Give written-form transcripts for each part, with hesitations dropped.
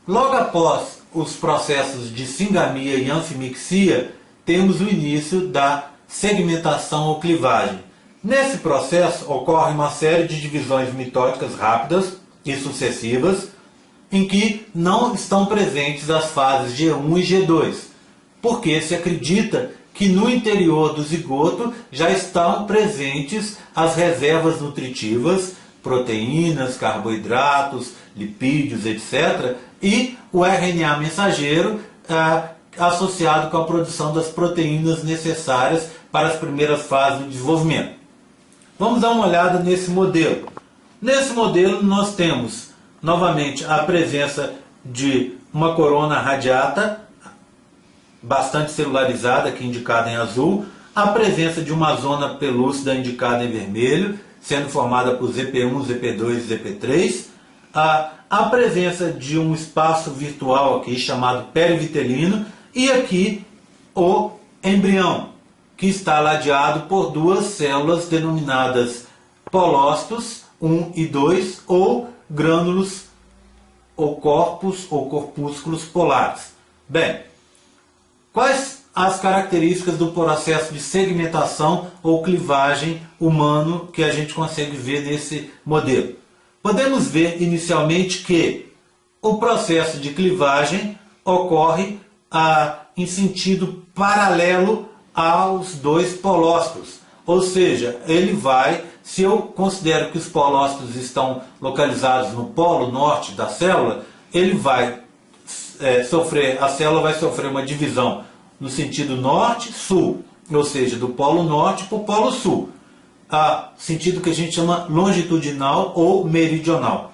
Logo após os processos de singamia e anfimixia, temos o início da segmentação ou clivagem. Nesse processo ocorre uma série de divisões mitóticas rápidas e sucessivas, em que não estão presentes as fases G1 e G2, porque se acredita que no interior do zigoto já estão presentes as reservas nutritivas, proteínas, carboidratos, lipídios, etc., e o RNA mensageiro associado com a produção das proteínas necessárias para as primeiras fases do desenvolvimento. Vamos dar uma olhada nesse modelo. Nesse modelo nós temos novamente a presença de uma corona radiata, bastante celularizada, aqui indicada em azul, a presença de uma zona pelúcida indicada em vermelho, sendo formada por ZP1, ZP2 e ZP3, a presença de um espaço virtual aqui chamado perivitelino e aqui o embrião, que está ladeado por duas células denominadas polócitos 1 e 2 ou grânulos ou corpos ou corpúsculos polares. Bem, quais as características do processo de segmentação ou clivagem humano que a gente consegue ver nesse modelo? Podemos ver inicialmente que o processo de clivagem ocorre em sentido paralelo aos dois polócitos. Ou seja, ele vai, se eu considero que os polócitos estão localizados no polo norte da célula, ele vai a célula vai sofrer uma divisão no sentido norte-sul, ou seja, do polo norte para o polo sul, sentido que a gente chama longitudinal ou meridional.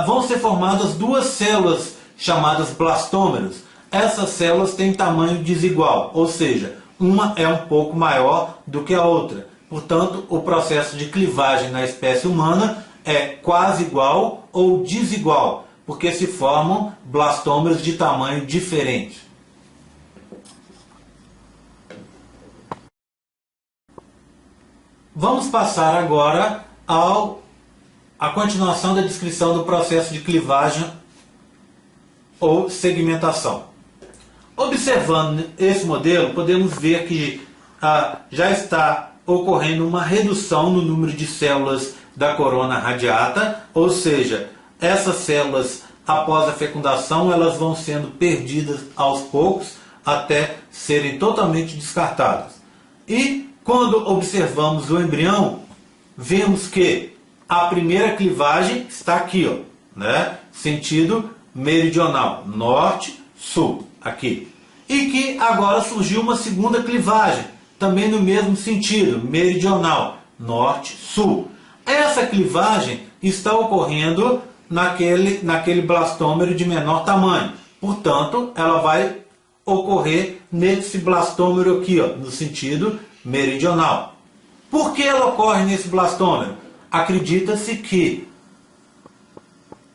Vão ser formadas duas células chamadas blastômeros. Essas células têm tamanho desigual, ou seja, uma é um pouco maior do que a outra. Portanto, o processo de clivagem na espécie humana é quase igual ou desigual, porque se formam blastômeros de tamanho diferente. Vamos passar agora à continuação da descrição do processo de clivagem ou segmentação. Observando esse modelo, podemos ver que já está ocorrendo uma redução no número de células da corona radiata, ou seja, essas células, após a fecundação, elas vão sendo perdidas aos poucos até serem totalmente descartadas. E quando observamos o embrião, vemos que a primeira clivagem está aqui, sentido meridional, norte-sul, aqui. E que agora surgiu uma segunda clivagem, também no mesmo sentido, meridional, norte-sul. Essa clivagem está ocorrendo naquele blastômero de menor tamanho. Portanto, ela vai ocorrer nesse blastômero aqui, no sentido meridional. Por que ela ocorre nesse blastômero? Acredita-se que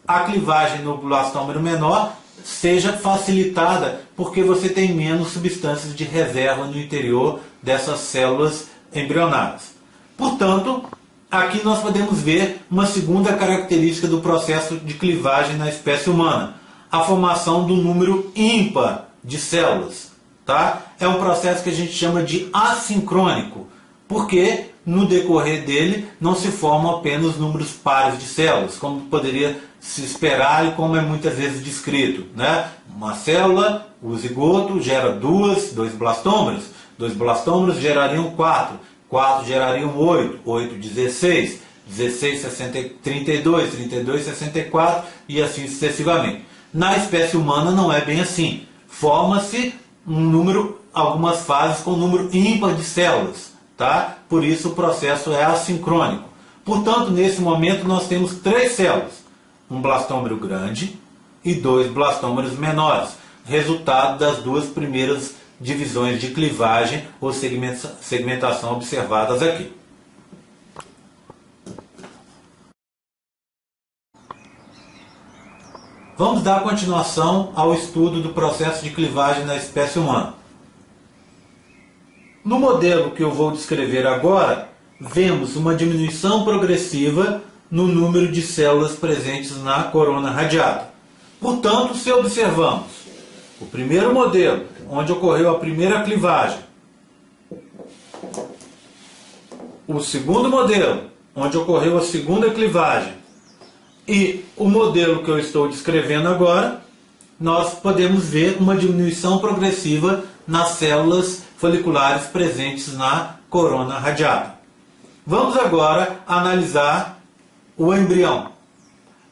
a clivagem no blastômero menor seja facilitada porque você tem menos substâncias de reserva no interior dessas células embrionárias. Portanto, aqui nós podemos ver uma segunda característica do processo de clivagem na espécie humana, a formação do número ímpar de células. É um processo que a gente chama de assincrônico, porque no decorrer dele não se formam apenas números pares de células, como poderia se esperar e como é muitas vezes descrito. Uma célula, o zigoto, gera dois blastômeros, 2 blastômeros gerariam 4, 4 gerariam 8, 8, 16, 16, 32, 32, 64 e assim sucessivamente. Na espécie humana não é bem assim. Forma-se algumas fases com número ímpar de células. Por isso o processo é assincrônico. Portanto, nesse momento nós temos 3 células. Um blastômero grande e 2 blastômeros menores. Resultado das duas primeiras divisões de clivagem ou segmentação observadas aqui. Vamos dar continuação ao estudo do processo de clivagem na espécie humana. No modelo que eu vou descrever agora, vemos uma diminuição progressiva no número de células presentes na corona radiata. Portanto, se observamos o primeiro modelo, onde ocorreu a primeira clivagem, o segundo modelo, onde ocorreu a segunda clivagem, e o modelo que eu estou descrevendo agora, nós podemos ver uma diminuição progressiva nas células foliculares presentes na corona radiata. Vamos agora analisar o embrião.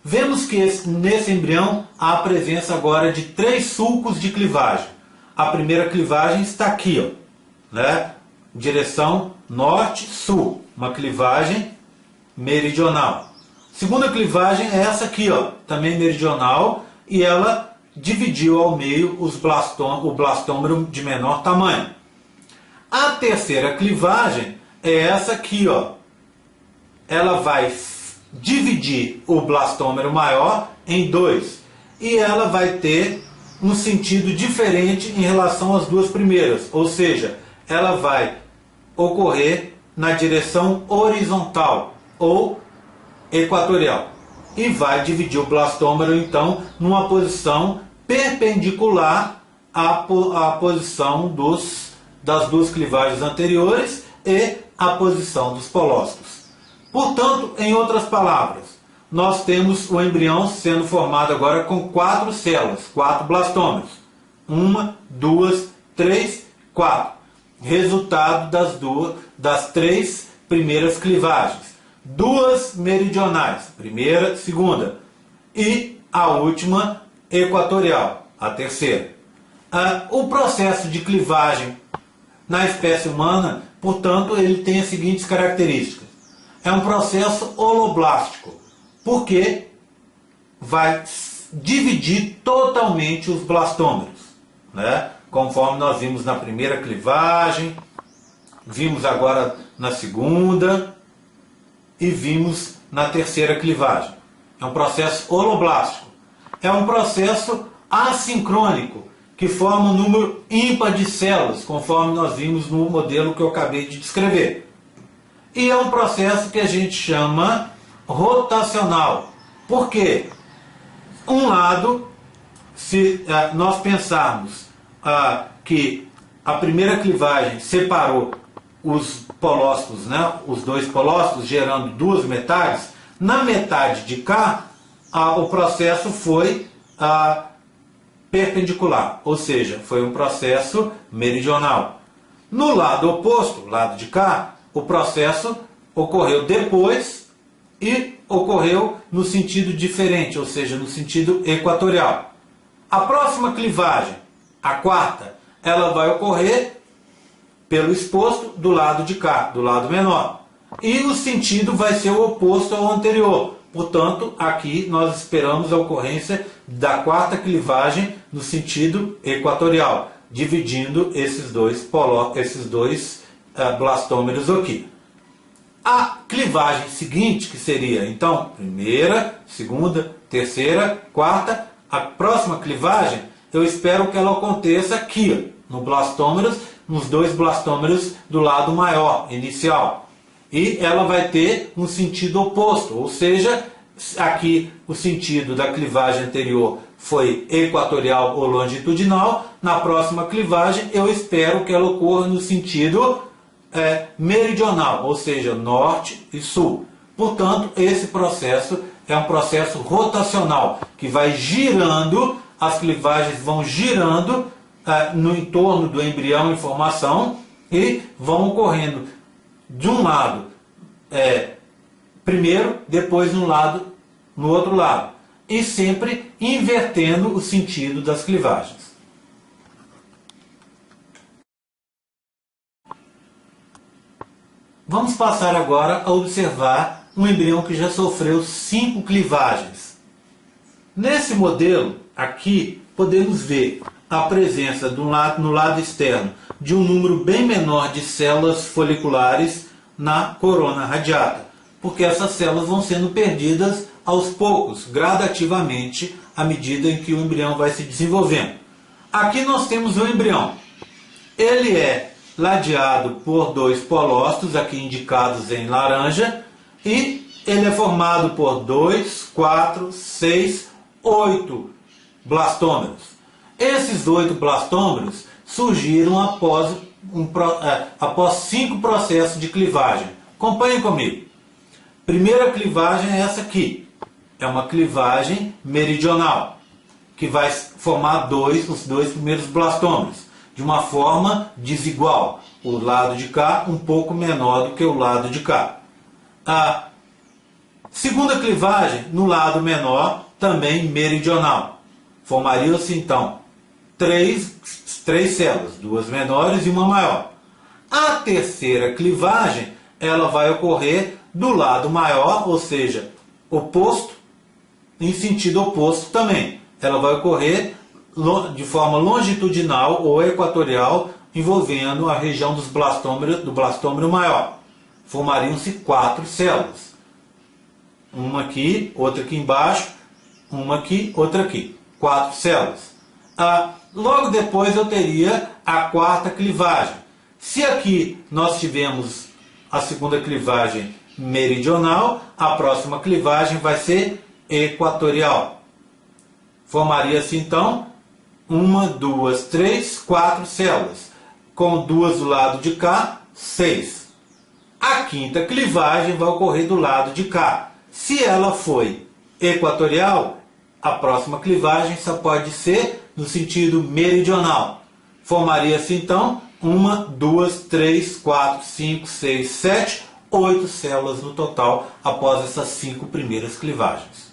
Vemos que nesse embrião há a presença agora de 3 sulcos de clivagem. A primeira clivagem está aqui, ó, né? Direção norte-sul, uma clivagem meridional. Segunda clivagem é essa aqui, ó, também meridional, e ela dividiu ao meio o blastômero de menor tamanho. A terceira clivagem é essa aqui, ó. Ela vai dividir o blastômero maior em 2 e ela vai ter um sentido diferente em relação às duas primeiras, ou seja, ela vai ocorrer na direção horizontal ou equatorial e vai dividir o blastômero então numa posição perpendicular à posição das duas clivagens anteriores e à posição dos polócitos. Portanto, em outras palavras, nós temos o embrião sendo formado agora com 4 células, 4 blastômeros. 1, 2, 3, 4. Resultado das 3 primeiras clivagens. 2 meridionais, primeira, segunda. E a última equatorial, a terceira. O processo de clivagem na espécie humana, portanto, ele tem as seguintes características. É um processo holoblástico, porque vai dividir totalmente os blastômeros, né? Conforme nós vimos na primeira clivagem, vimos agora na segunda e vimos na terceira clivagem. É um processo holoblástico. É um processo assincrônico, que forma um número ímpar de células, conforme nós vimos no modelo que eu acabei de descrever. E é um processo que a gente chama rotacional. Por quê? Um lado, se nós pensarmos que a primeira clivagem separou os polócitos, né, os 2 polócitos, gerando 2 metades, na metade de cá, o processo foi perpendicular, ou seja, foi um processo meridional. No lado oposto, lado de cá, o processo ocorreu depois e ocorreu no sentido diferente, ou seja, no sentido equatorial. A próxima clivagem, a quarta, ela vai ocorrer pelo exposto do lado de cá, do lado menor. E o sentido vai ser o oposto ao anterior. Portanto, aqui nós esperamos a ocorrência da quarta clivagem no sentido equatorial, dividindo esses dois blastômeros aqui. A clivagem seguinte, que seria então primeira, segunda, terceira, quarta, a próxima clivagem, eu espero que ela aconteça aqui, no blastômeros, nos 2 blastômeros do lado maior, inicial. E ela vai ter um sentido oposto, ou seja, aqui o sentido da clivagem anterior foi equatorial ou longitudinal, na próxima clivagem eu espero que ela ocorra no sentido meridional, ou seja, norte e sul. Portanto, esse processo é um processo rotacional, que vai girando, as clivagens vão girando no entorno do embrião em formação e vão ocorrendo de um lado primeiro, depois no outro lado, e sempre invertendo o sentido das clivagens. Vamos passar agora a observar um embrião que já sofreu 5 clivagens. Nesse modelo, aqui, podemos ver a presença no lado externo de um número bem menor de células foliculares na corona radiata, porque essas células vão sendo perdidas aos poucos, gradativamente, à medida em que o embrião vai se desenvolvendo. Aqui nós temos o embrião. Ele é ladeado por 2 polócitos, aqui indicados em laranja, e ele é formado por 2, 4, 6, 8 blastômeros. Esses 8 blastômeros surgiram após 5 processos de clivagem. Acompanhem comigo. Primeira clivagem é essa aqui. É uma clivagem meridional, que vai formar os dois primeiros blastômeros, de uma forma desigual. O lado de cá um pouco menor do que o lado de cá. A segunda clivagem, no lado menor, também meridional. Formariam-se então três células, 2 menores e uma maior. A terceira clivagem, ela vai ocorrer do lado maior, ou seja, oposto, em sentido oposto também. Ela vai ocorrer de forma longitudinal ou equatorial, envolvendo a região do blastômero maior. Formariam-se 4 células. Uma aqui, outra aqui embaixo, uma aqui, outra aqui. 4 células. Logo depois eu teria a quarta clivagem. Se aqui nós tivemos a segunda clivagem meridional, a próxima clivagem vai ser equatorial. Formaria-se então 1, 2, 3, 4 células, com 2 do lado de cá, 6. A quinta clivagem vai ocorrer do lado de cá. Se ela foi equatorial, a próxima clivagem só pode ser no sentido meridional. Formaria-se então 1, 2, 3, 4, 5, 6, 7, 8 células no total após essas 5 primeiras clivagens.